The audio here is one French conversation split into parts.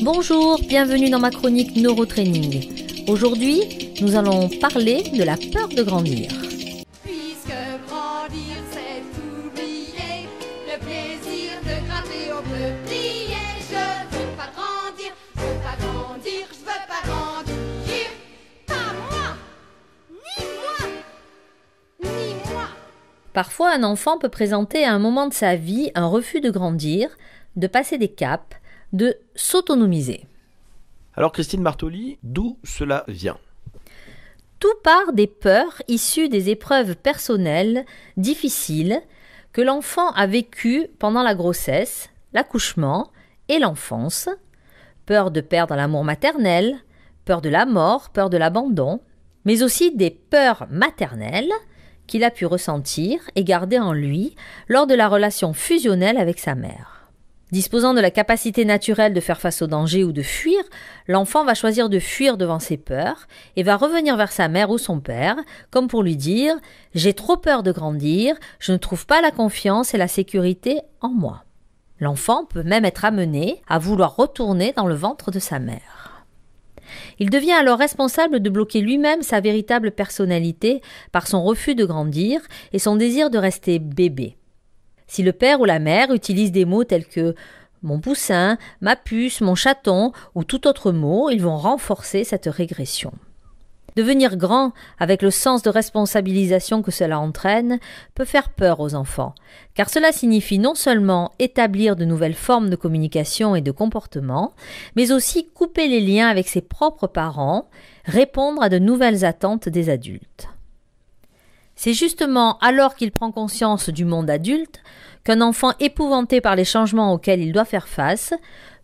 Bonjour, bienvenue dans ma chronique Neurotraining. Aujourd'hui, nous allons parler de la peur de grandir. Puisque grandir c'est oublier le plaisir de grimper au peuplier. Je veux pas grandir, je veux pas grandir, je veux pas grandir. Pas moi, ni moi. Parfois, un enfant peut présenter à un moment de sa vie un refus de grandir, de passer des caps, de s'autonomiser. Alors Christine Bartoli, d'où cela vient ? Tout part des peurs issues des épreuves personnelles difficiles que l'enfant a vécues pendant la grossesse, l'accouchement et l'enfance. Peur de perdre l'amour maternel, peur de la mort, peur de l'abandon, mais aussi des peurs maternelles qu'il a pu ressentir et garder en lui lors de la relation fusionnelle avec sa mère. Disposant de la capacité naturelle de faire face au danger ou de fuir, l'enfant va choisir de fuir devant ses peurs et va revenir vers sa mère ou son père, comme pour lui dire « J'ai trop peur de grandir, je ne trouve pas la confiance et la sécurité en moi ». L'enfant peut même être amené à vouloir retourner dans le ventre de sa mère. Il devient alors responsable de bloquer lui-même sa véritable personnalité par son refus de grandir et son désir de rester bébé. Si le père ou la mère utilise des mots tels que « mon poussin »,« ma puce »,« mon chaton » ou tout autre mot, ils vont renforcer cette régression. Devenir grand, avec le sens de responsabilisation que cela entraîne, peut faire peur aux enfants, car cela signifie non seulement établir de nouvelles formes de communication et de comportement, mais aussi couper les liens avec ses propres parents, répondre à de nouvelles attentes des adultes. C'est justement alors qu'il prend conscience du monde adulte qu'un enfant épouvanté par les changements auxquels il doit faire face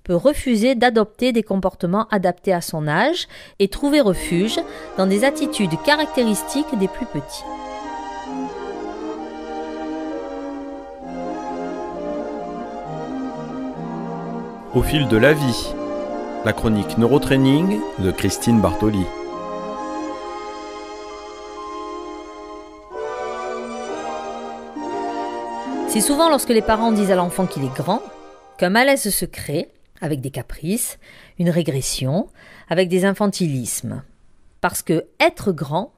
peut refuser d'adopter des comportements adaptés à son âge et trouver refuge dans des attitudes caractéristiques des plus petits. Au fil de la vie, la chronique Neurotraining de Christine Bartoli. C'est souvent lorsque les parents disent à l'enfant qu'il est grand qu'un malaise se crée avec des caprices, une régression, avec des infantilismes. Parce que être grand,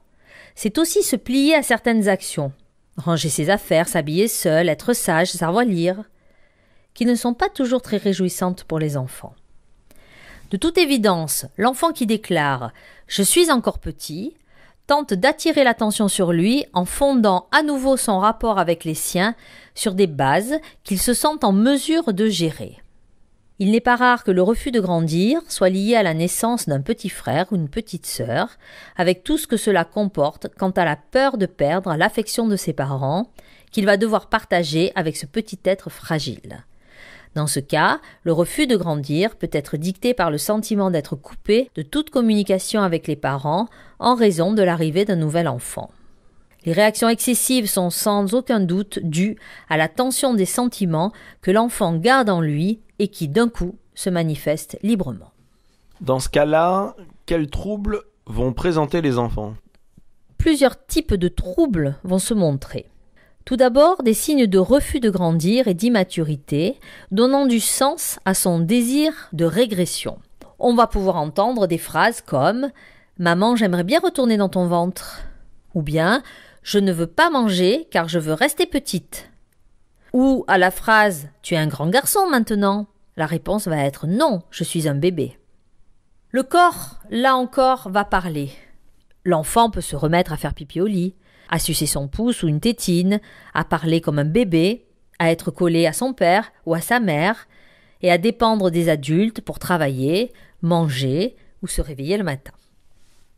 c'est aussi se plier à certaines actions, ranger ses affaires, s'habiller seul, être sage, savoir lire, qui ne sont pas toujours très réjouissantes pour les enfants. De toute évidence, l'enfant qui déclare « Je suis encore petit » tente d'attirer l'attention sur lui en fondant à nouveau son rapport avec les siens sur des bases qu'il se sent en mesure de gérer. Il n'est pas rare que le refus de grandir soit lié à la naissance d'un petit frère ou une petite sœur, avec tout ce que cela comporte quant à la peur de perdre l'affection de ses parents, qu'il va devoir partager avec ce petit être fragile. Dans ce cas, le refus de grandir peut être dicté par le sentiment d'être coupé de toute communication avec les parents en raison de l'arrivée d'un nouvel enfant. Les réactions excessives sont sans aucun doute dues à la tension des sentiments que l'enfant garde en lui et qui, d'un coup, se manifestent librement. Dans ce cas-là, quels troubles vont présenter les enfants ? Plusieurs types de troubles vont se montrer. Tout d'abord, des signes de refus de grandir et d'immaturité, donnant du sens à son désir de régression. On va pouvoir entendre des phrases comme « Maman, j'aimerais bien retourner dans ton ventre » ou bien « Je ne veux pas manger car je veux rester petite » ou à la phrase « Tu es un grand garçon maintenant » la réponse va être « Non, je suis un bébé ». Le corps, là encore, va parler. L'enfant peut se remettre à faire pipi au lit, à sucer son pouce ou une tétine, à parler comme un bébé, à être collé à son père ou à sa mère, et à dépendre des adultes pour travailler, manger ou se réveiller le matin.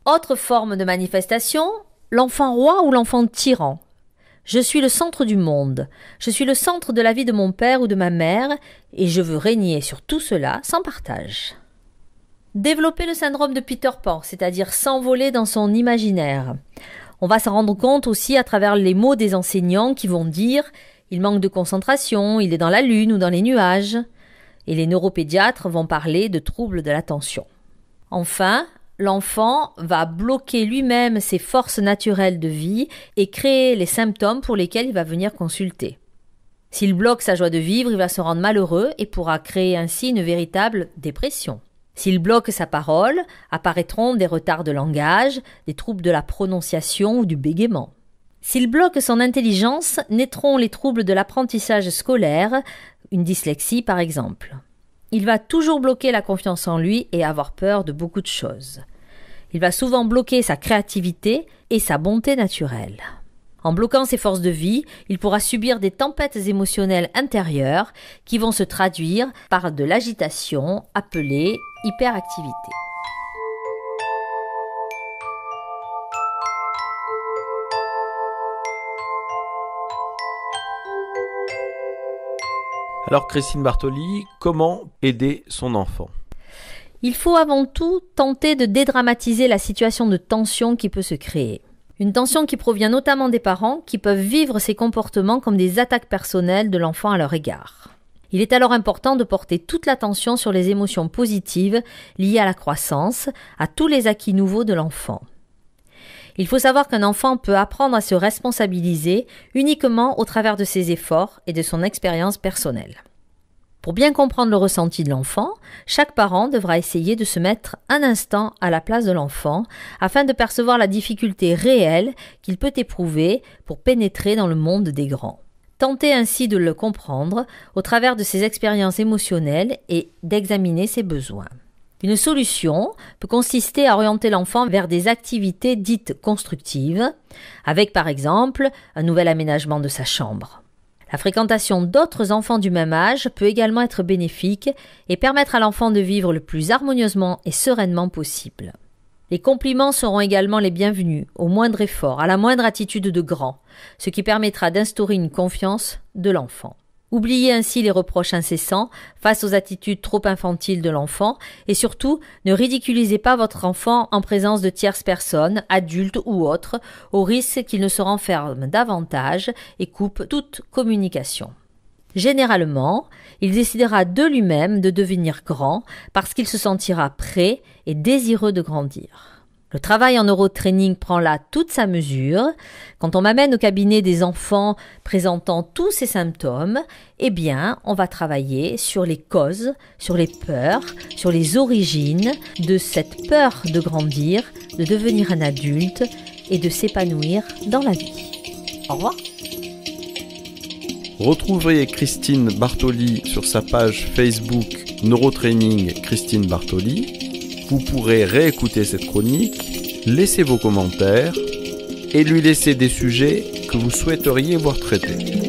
Autre forme de manifestation, l'enfant roi ou l'enfant tyran. Je suis le centre du monde, je suis le centre de la vie de mon père ou de ma mère, et je veux régner sur tout cela sans partage. Développer le syndrome de Peter Pan, c'est-à-dire s'envoler dans son imaginaire. On va s'en rendre compte aussi à travers les mots des enseignants qui vont dire « il manque de concentration, il est dans la lune ou dans les nuages » et les neuropédiatres vont parler de troubles de l'attention. Enfin, l'enfant va bloquer lui-même ses forces naturelles de vie et créer les symptômes pour lesquels il va venir consulter. S'il bloque sa joie de vivre, il va se rendre malheureux et pourra créer ainsi une véritable dépression. S'il bloque sa parole, apparaîtront des retards de langage, des troubles de la prononciation ou du bégaiement. S'il bloque son intelligence, naîtront les troubles de l'apprentissage scolaire, une dyslexie par exemple. Il va toujours bloquer la confiance en lui et avoir peur de beaucoup de choses. Il va souvent bloquer sa créativité et sa bonté naturelle. En bloquant ses forces de vie, il pourra subir des tempêtes émotionnelles intérieures qui vont se traduire par de l'agitation appelée hyperactivité. Alors Christine Bartoli, comment aider son enfant ? Il faut avant tout tenter de dédramatiser la situation de tension qui peut se créer. Une tension qui provient notamment des parents qui peuvent vivre ces comportements comme des attaques personnelles de l'enfant à leur égard. Il est alors important de porter toute l'attention sur les émotions positives liées à la croissance, à tous les acquis nouveaux de l'enfant. Il faut savoir qu'un enfant peut apprendre à se responsabiliser uniquement au travers de ses efforts et de son expérience personnelle. Pour bien comprendre le ressenti de l'enfant, chaque parent devra essayer de se mettre un instant à la place de l'enfant afin de percevoir la difficulté réelle qu'il peut éprouver pour pénétrer dans le monde des grands. Tenter ainsi de le comprendre au travers de ses expériences émotionnelles et d'examiner ses besoins. Une solution peut consister à orienter l'enfant vers des activités dites constructives, avec par exemple un nouvel aménagement de sa chambre. La fréquentation d'autres enfants du même âge peut également être bénéfique et permettre à l'enfant de vivre le plus harmonieusement et sereinement possible. Les compliments seront également les bienvenus, au moindre effort, à la moindre attitude de grand, ce qui permettra d'instaurer une confiance de l'enfant. Oubliez ainsi les reproches incessants face aux attitudes trop infantiles de l'enfant et surtout ne ridiculisez pas votre enfant en présence de tierces personnes, adultes ou autres, au risque qu'il ne se renferme davantage et coupe toute communication. Généralement, il décidera de lui-même de devenir grand parce qu'il se sentira prêt et désireux de grandir. Le travail en neurotraining prend là toute sa mesure. Quand on m'amène au cabinet des enfants présentant tous ces symptômes, eh bien, on va travailler sur les causes, sur les peurs, sur les origines de cette peur de grandir, de devenir un adulte et de s'épanouir dans la vie. Au revoir. Retrouvez Christine Bartoli sur sa page Facebook Neurotraining Christine Bartoli. Vous pourrez réécouter cette chronique, laisser vos commentaires et lui laisser des sujets que vous souhaiteriez voir traités.